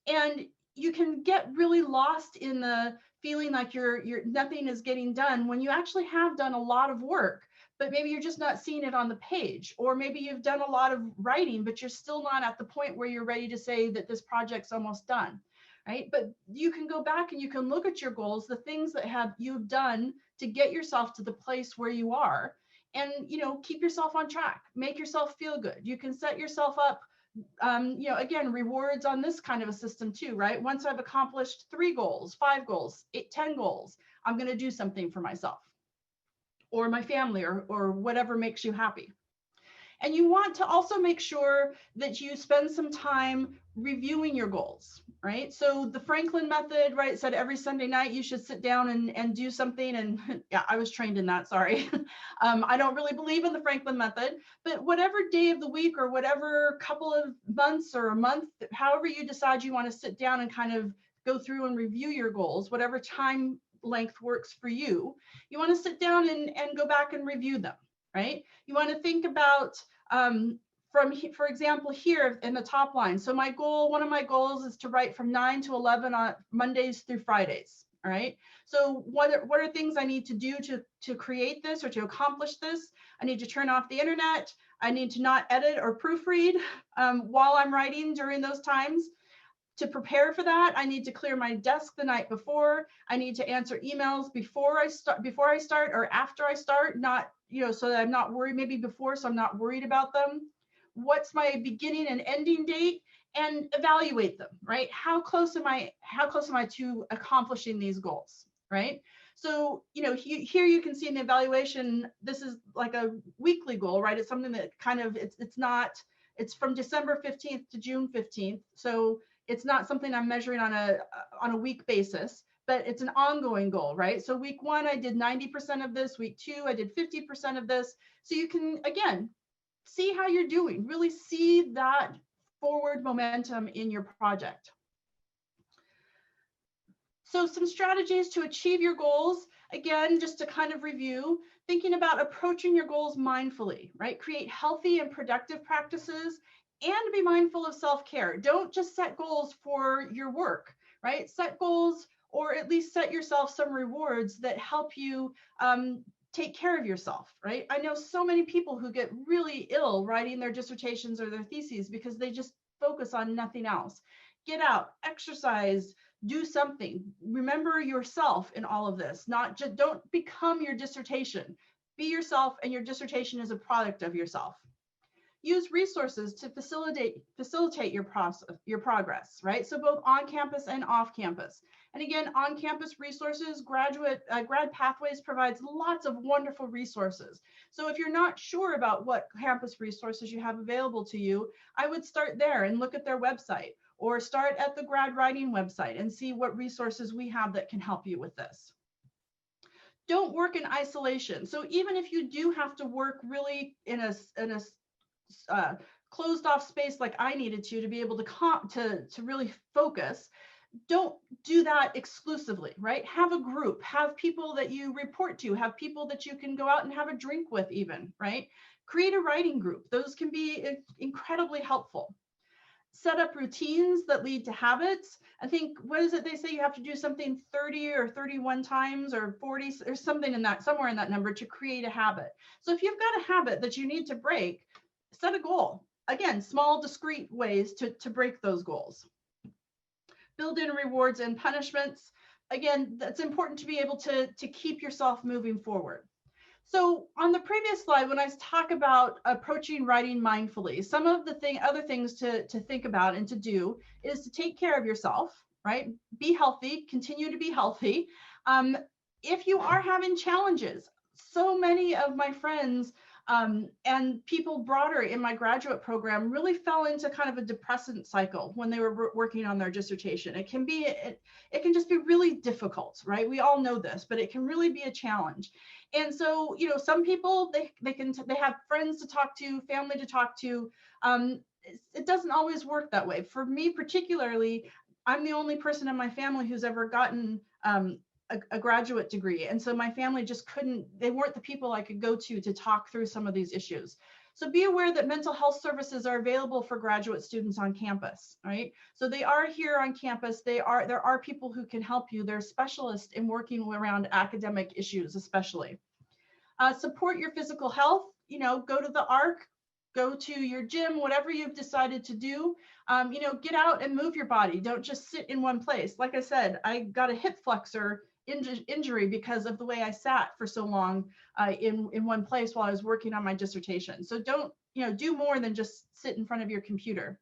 and you can get really lost in the feeling like nothing is getting done when you actually have done a lot of work, but maybe you're just not seeing it on the page. Or maybe you've done a lot of writing, but you're still not at the point where you're ready to say that this project's almost done, right? But you can go back and you can look at your goals, the things that you've done to get yourself to the place where you are, and keep yourself on track, make yourself feel good. You can set yourself up, again, rewards on this kind of a system too, right? Once I've accomplished 3 goals, 5 goals, 8, 10 goals, I'm going to do something for myself or my family, or whatever makes you happy. And you want to also make sure that you spend some time reviewing your goals, right? So the Franklin method, right, said every Sunday night you should sit down and do something. And yeah, I was trained in that, sorry. I don't really believe in the Franklin method, but whatever day of the week or whatever couple of months or a month, however you decide you want to sit down and kind of go through and review your goals, whatever time length works for you, you want to sit down and go back and review them, right? You want to think about, for example, here in the top line. So my goal, one of my goals is to write from 9 to 11 on Mondays through Fridays. All right. So what are things I need to do to create this or to accomplish this? I need to turn off the internet. I need to not edit or proofread while I'm writing during those times. To prepare for that, I need to clear my desk the night before. I need to answer emails before I start or after I start, not, so that I'm not worried, maybe before, so I'm not worried about them. What's my beginning and ending date, and evaluate them, right? How close am I to accomplishing these goals, right? So, here you can see in the evaluation, this is like a weekly goal, right? It's something that kind of, it's from December 15th to June 15th. So it's not something I'm measuring on a week basis, but it's an ongoing goal, right? So week 1, I did 90% of this. Week 2, I did 50% of this. So you can, again, see how you're doing, really see that forward momentum in your project. So some strategies to achieve your goals, again, just to kind of review, thinking about approaching your goals mindfully, right? Create healthy and productive practices and be mindful of self-care. Don't just set goals for your work, right? Set goals, or at least set yourself some rewards that help you take care of yourself, right? I know so many people who get really ill writing their dissertations or their theses because they just focus on nothing else. Get out, exercise, do something. Remember yourself in all of this. Don't become your dissertation. Be yourself, and your dissertation is a product of yourself. Use resources to facilitate your progress, right? So both on campus and off campus. And again, on campus resources, Grad Pathways provides lots of wonderful resources. So if you're not sure about what campus resources you have available to you, I would start there and look at their website, or start at the grad writing website and see what resources we have that can help you with this. Don't work in isolation. So even if you do have to work really in a closed off space like I needed to be able to really focus, don't do that exclusively, right? Have a group, have people that you report to, have people that you can go out and have a drink with even, right? Create a writing group. Those can be incredibly helpful. Set up routines that lead to habits. I think, what is it they say, you have to do something 30 or 31 times or 40 or something in that, somewhere in that number, to create a habit. So if you've got a habit that you need to break, set a goal. Again, small, discrete ways to break those goals. Build in rewards and punishments. Again, that's important to be able to keep yourself moving forward. So on the previous slide, when I talk about approaching writing mindfully, some of the other things to think about and to do is to take care of yourself, right? Be healthy, continue to be healthy. If you are having challenges, so many of my friends and people broader in my graduate program really fell into kind of a depressant cycle when they were working on their dissertation. It can just be really difficult, right? We all know this, but it can really be a challenge. And so, some people, they have friends to talk to, family to talk to. It doesn't always work that way. For me particularly, I'm the only person in my family who's ever gotten a graduate degree. And so my family just they weren't the people I could go to talk through some of these issues. So be aware that mental health services are available for graduate students on campus, right? So they are here on campus. There are people who can help you. They're specialists in working around academic issues, especially. Support your physical health, go to the ARC, go to your gym, whatever you've decided to do, get out and move your body. Don't just sit in one place. Like I said, I got a hip flexor injury because of the way I sat for so long in one place while I was working on my dissertation. So don't, do more than just sit in front of your computer.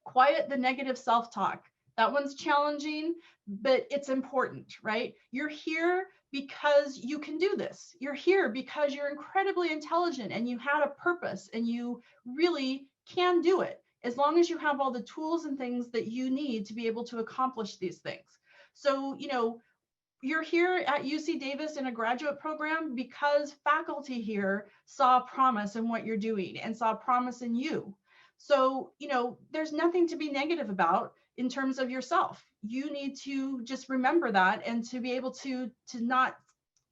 Quiet the negative self-talk. That one's challenging, but it's important, right? You're here because you can do this. You're here because you're incredibly intelligent and you had a purpose and you really can do it. as long as you have all the tools and things that you need to be able to accomplish these things. So, you know, you're here at UC Davis in a graduate program because faculty here saw promise in what you're doing and saw promise in you. So, you know, there's nothing to be negative about in terms of yourself. You need to just remember that and to be able to not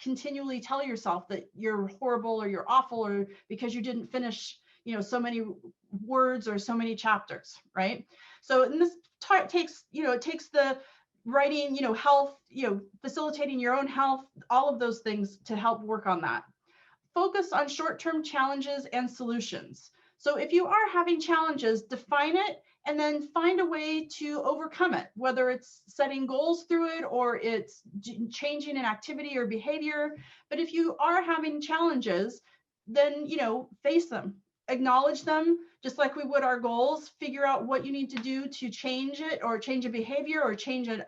continually tell yourself that you're horrible or you're awful or because you didn't finish, you know, so many words or so many chapters, right? So, and this takes, you know, it takes the writing, you know, health, you know, facilitating your own health, all of those things to help work on that. Focus on short-term challenges and solutions. So if you are having challenges, define it and then find a way to overcome it, whether it's setting goals through it or it's changing an activity or behavior. But if you are having challenges, then, you know, face them, acknowledge them, just like we would our goals, figure out what you need to do to change it or change a behavior or change an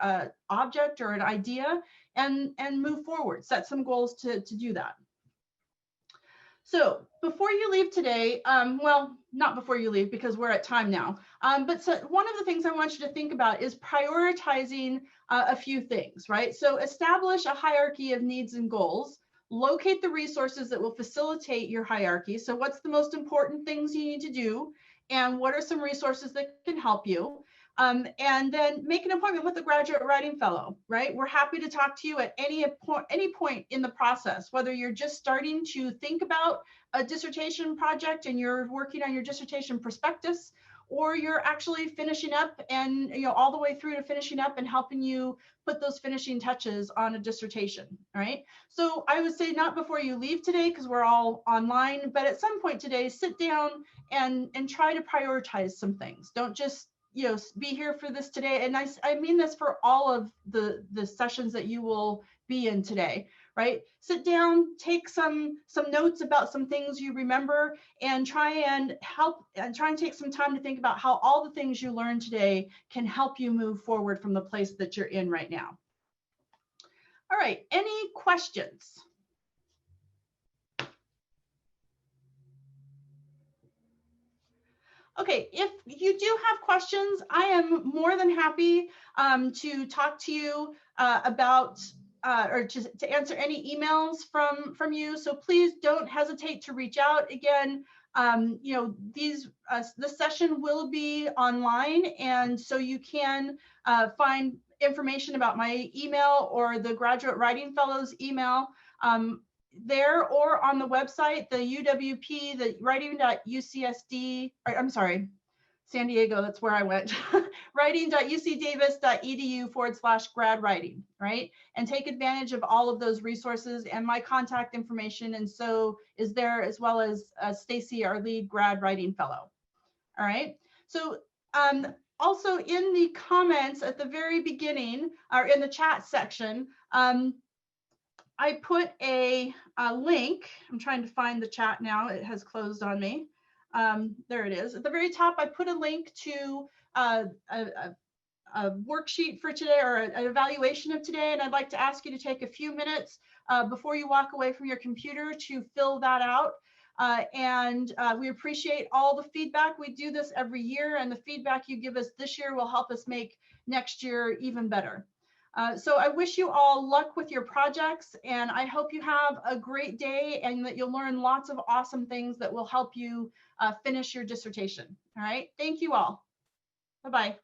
object or an idea and move forward, set some goals to do that. So before you leave today, well, not before you leave because we're at time now, but so one of the things I want you to think about is prioritizing a few things, right? So establish a hierarchy of needs and goals, locate the resources that will facilitate your hierarchy. So what's the most important things you need to do? And what are some resources that can help you? And then make an appointment with a graduate writing fellow, right? We're happy to talk to you at any point in the process, whether you're just starting to think about a dissertation project and you're working on your dissertation prospectus, or you're actually finishing up and, you know, all the way through to finishing up and helping you put those finishing touches on a dissertation, all right? So I would say not before you leave today because we're all online, but at some point today, sit down and try to prioritize some things. Don't just, you know, be here for this today. And I mean this for all of the sessions that you will be in today, right? Sit down, take some notes about some things you remember and try and take some time to think about how all the things you learned today can help you move forward from the place that you're in right now. All right, any questions? Okay, if you do have questions, I am more than happy to talk to you about or to answer any emails from you. So please don't hesitate to reach out. Again, you know, this session will be online, and so you can find information about my email or the Graduate Writing Fellows email there or on the website, the UWP, the writing.ucsd, I'm sorry, San Diego, that's where I went, writing.ucdavis.edu/grad writing, right? And take advantage of all of those resources and my contact information. And so is there, as well as Stacy, our lead grad writing fellow. All right. So also in the comments at the very beginning, or in the chat section, I put a link. I'm trying to find the chat now. It has closed on me. There it is. At the very top, I put a link to a worksheet for today, or an evaluation of today. And I'd like to ask you to take a few minutes before you walk away from your computer to fill that out. We appreciate all the feedback. We do this every year, and the feedback you give us this year will help us make next year even better. So I wish you all luck with your projects, and I hope you have a great day and that you'll learn lots of awesome things that will help you finish your dissertation. All right, thank you all. Bye-bye.